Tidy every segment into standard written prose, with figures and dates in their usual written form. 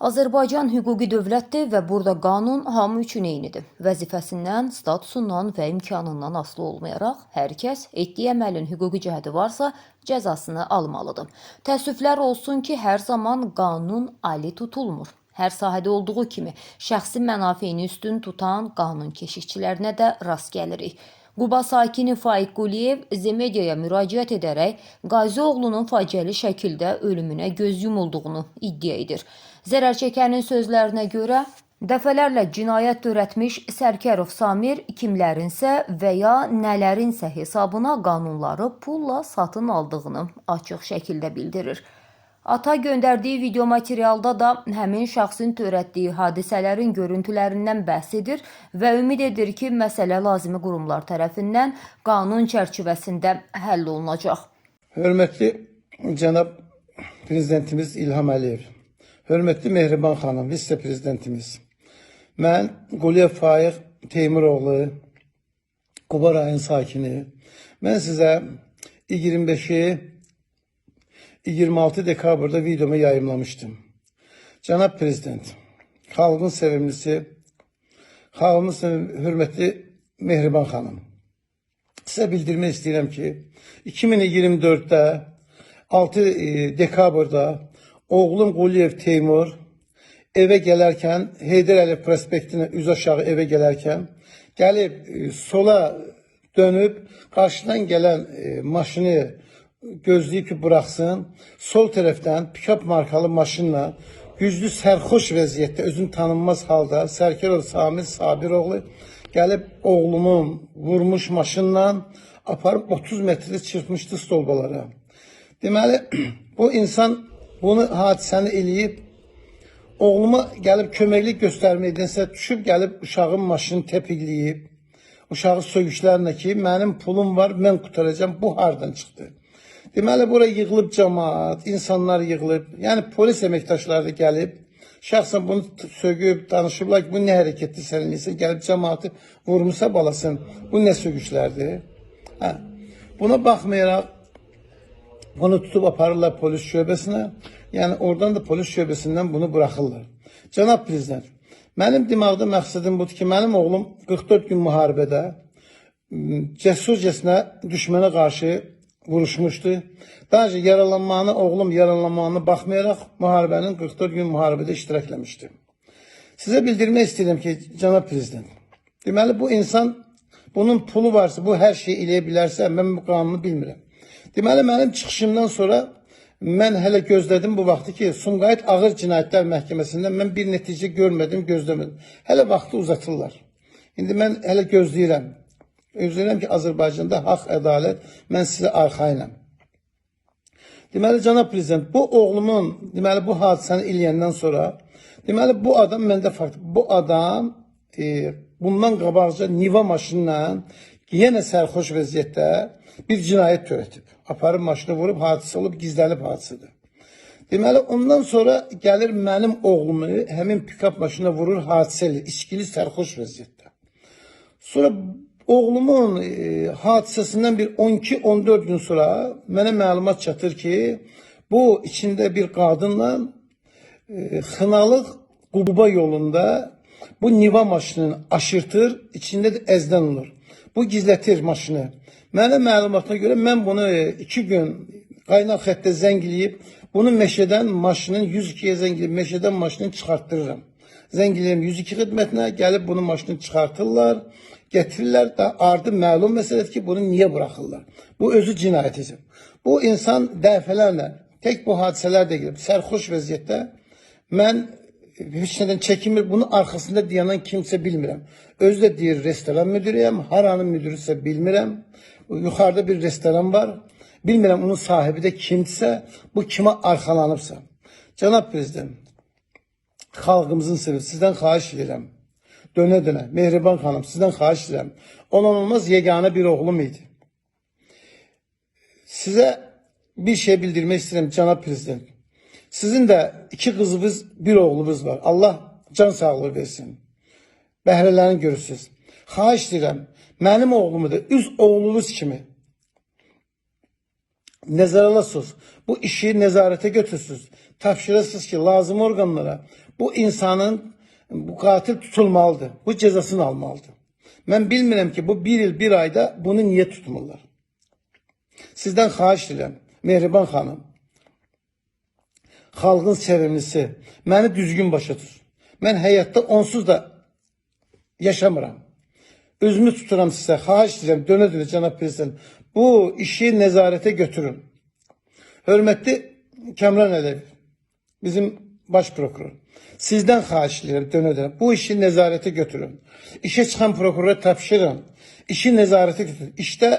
Azərbaycan hüquqi dövlətdir və burada qanun hamı üçün eynidir. Vəzifəsindən, statusundan və imkanından asılı olmayaraq hər kəs etdiyi əməlin hüquqi cəhəti varsa cəzasını almalıdır. Təəssüflər olsun ki, hər zaman qanun ali tutulmur. Hər sahədə olduğu kimi şəxsi mənafeyini üstün tutan qanun keşikçilərinə də rast gəlirik. Quba sakini Faiq Quliyev Z-Mediaya müraciət edərək Qazi oğlunun faciəli şəkildə ölümünə göz yumulduğunu iddia edir. Zərər çəkənin sözlərinə görə dəfələrlə cinayət törətmiş Sərkərov Samir kimlərinsə və ya nələrinsə hesabına qanunları pulla satın aldığını açıq şəkildə bildirir. Ata göndərdiyi video materialda da həmin şəxsin törətdiyi hadisələrin görüntülərindən bəhs edir və ümid edir ki, məsələ lazımi qurumlar tərəfindən qanun çərçivəsində həll olunacaq. Hörmətli cənab prezidentimiz İlham Əliyev, hörmətli Mehriban xanım, vitse-prezidentimiz, mən Quliyev Faiq Teymuroğlu, Quba rayon sakini, mən sizə 26 dekabrda videomu yayımlamıştım. Cənab Prezident, xalqın sevimlisi, hörmətli Mehriban xanım, sizə bildirmək istəyirəm ki, 2024-də 6 dekabrda oğlum Quliyev Teymur evə gələrkən, Heydər Əliyev prospektinə üz aşağı evə gələrkən, gəlib sola dönüb, qarşıdan gələn maşını gözləyib ki, buraxsın, sol tərəfdən pikap markalı maşınla güclü sərxoş vəziyyətdə, özünü tanınmaz halda Sərkərov Samir Sabiroğlu gəlib oğlumun vurmuş maşınla aparıb 30 metrə çırpmışdı stolbalara. Deməli, bu insan bunu hadisəni eləyib, oğluma gəlib köməklik göstərməkdənsə düşüb gəlib uşağın maşını təpikləyib, uşağı sögüşlərlə ki, mənim pulum var, mən qutaracağım, bu hardan çıxdı? Deməli, buraya yığılıb cəmaat, insanlar yığılıb, yəni polis əməkdaşları da gəlib, şəxsən bunu sögüb, danışıblar ki, bu nə hərəkətli sənəlisə, gəlib cəmaatı vurmuşsa balasın, bu nə sögüşlərdir? Buna baxmayaraq, bunu tutub aparırlar polis şöbəsinə, yəni oradan da polis şöbəsindən bunu buraxırlar. Cənab Prezident, mənim dimağda məqsədim budur ki, mənim oğlum 44 gün müharibədə cəsurcəsinə düşmənə qarşı vuruşmuşdu. Daha önce oğlum yaralanmağına baxmayaraq müharibənin 44 gün müharibədə iştirak eləmişdi. Sizə bildirmək istəyirəm ki, cənab prezident, deməli bu insan, bunun pulu varsa, bu hər şeyi eləyə bilərsə, mən bu qanunu bilmirəm. Deməli, mənim çıxışımdan sonra mən hələ gözlədim bu vaxtı ki, Sumqayıt Ağır Cinayətlər Məhkəməsindən mən bir nəticə görmədim, gözləmədim. Hələ vaxtı uzatırlar. İndi mən hələ gözləyirəm. Özləyirəm ki, Azərbaycanda haqq, ədalət, mən sizə arxayınam. Deməli, cənab prezident, bu oğlumun, deməli, bu hadisəni eləyəndən sonra, deməli, bu adam məndə fakt, bu adam bundan qabaqca Niva maşınla yenə sərxoş vəziyyətdə bir cinayət törətib. Aparıb maşını vurub, hadisə olub, gizlənib hadisədir. Deməli, ondan sonra gəlir mənim oğlumu həmin pikap maşına vurur, hadisə eləyir, içkili sərxoş vəziyyətdə. Sonra oğlumun hadisəsindən bir 12-14 gün sonra mənə məlumat çatır ki, bu içində bir qadınla Xınalıq Quba yolunda bu Niva maşınını aşırtır, içində də əzdən olur. Bu gizlətir maşını. Mənə məlumatına görə mən bunu 2 gün qaynaq xəttə zəngiləyib, bunu meşədən maşının 102-yə zəngiləyib, meşədən maşını çıxartdırıram. Zəngiləyim 102 xidmətinə gəlib bunu maşını çıxartırlar, getirirlər də ardı məlum məsələdir ki, bunu niyə buraxırlar? Bu özü cinayətidir. Bu insan dəfələrlə, tək bu hadisələr də gəlib, sərxoş vəziyyətdə mən heç nədən çəkinmir, bunun arxasında dayanan kimsə bilmirəm. Özü də deyir, restoran müdürüyəm, haranın müdürüsə bilmirəm. Yuxarıda bir restoran var, bilmirəm onun sahibi də kimdirsə, bu kimə arxalanıbsa. Cənab Prezident, xalqımızın sevi, sizdən xahiş edirəm. Dönə-dönə, Mehriban xanım, sizdən xahiş edirəm. Olan olmaz yeganə bir oğlum idi. Sizə bir şey bildirmək istəyirəm, cənab prezident. Sizin də 2 qızınız, bir oğlunuz var. Allah can sağlığı versin. Bəhrələrini görürsünüz. Xahiş edirəm, mənim oğlumu da üz oğlunuz kimi nəzərə alasınız. Bu işi nəzarətə götürsünüz. tapşırırsınız ki lazım organlara bu insanın, bu katil tutulmalıdır. Bu cezasını almalıdır. Ben bilmirəm ki bu bir il bir ayda bunu niye tutmurlar. Sizden xahiş edirəm, Mehriban xanım, xalqın sevimlisi, məni düzgün başa tut. Mən həyatda onsuz da yaşamıram. Özümü tuturam sizə, xahiş edirəm, dönə-dönə cənab prezident, bu işi nəzarətə götürün. Hörmətli Kəmran Əliyev, bizim baş prokuror, sizdən xahiş edirəm, dönə-dönə, bu işi nəzarətə götürün. İşe çıxan prokurora tapşırın, işi nəzarətə götürün. İşdə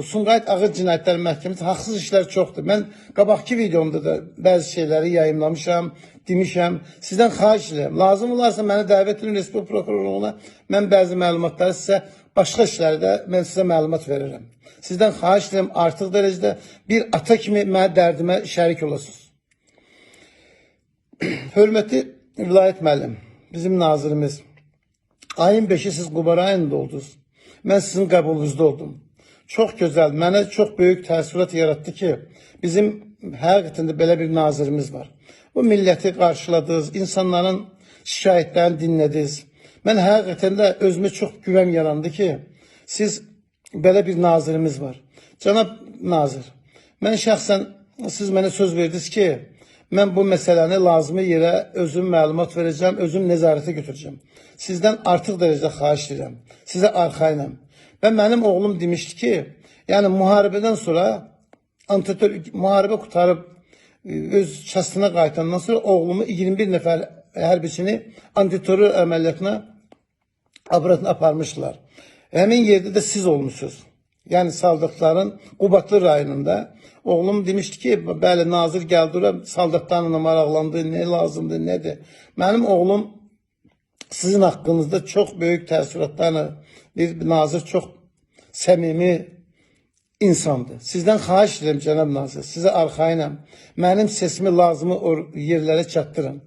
Sumqayıt Ağır Cinayətlər Məhkəməsi haqsız işlər çoxdur. Mən qabaqki videomda da bəzi şeyləri yayımlamışam, demişəm. Sizdən xahiş edirəm. Lazım olarsa məni dəvət edin Respublika Prokurorluğuna. Mən bəzi məlumatları sizə, başqa işlərdə mən sizə məlumat verirəm. Sizdən xahiş edirəm artıq dərəcədə bir ata kimi mənə dərdimə şərik olasınız. Hörmətli Vilayət müəllim, bizim nazirimiz, ayın 5'i siz Quba rayonunda oldunuz. Mən sizin qəbulunuzda oldum. Çok güzel, mənə çox böyük təəssürat yarattı ki, bizim həqiqətən də belə bir nazirimiz var. Bu milləti qarşıladınız, insanların şikayətlərini dinlədiniz. Mən həqiqətən də özümə çox güvən yarandı ki, siz belə bir nazirimiz var. Cənab nazir, mən şəxsən siz mənə söz verdiniz ki, mən bu məsələni lazımi yerə özüm məlumat verəcəm, özüm nəzarətə götürəcəm. Sizdən artıq dərəcədə xahiş edirəm. Sizə arxayınam. Və mənim oğlum demişdi ki, yəni müharibədən sonra müharibə qutarıb öz çastına qayıtandan sonra oğlumu 21 nəfər hərbiçini antiterror əməliyyatına aparmışdılar. Həmin yerdə də siz olmuşsunuz. Yəni saldatların Qubadlı rayonunda oğlum demişdi ki, bəli nazir gəldi ora, saldatlarla maraqlandı, nə lazımdır, nədir. Mənim oğlum sizin haqqınızda çox böyük təəssüratlarla bir nazir, çox səmimi insandır. Sizdən xahiş edirəm cənab nazir, sizə arxayınam. Mənim sesimi lazımı yerlərə çatdırın.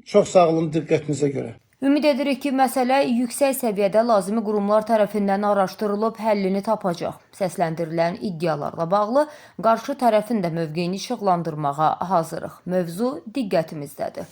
Çox sağ olun diqqətinizə görə. Ümid edirik ki, məsələ yüksək səviyyədə lazımi qurumlar tərəfindən araşdırılıb həllini tapacaq. Səsləndirilən iddialarla bağlı qarşı tərəfin də mövqeyini işıqlandırmağa hazırıq. Mövzu diqqətimizdədir.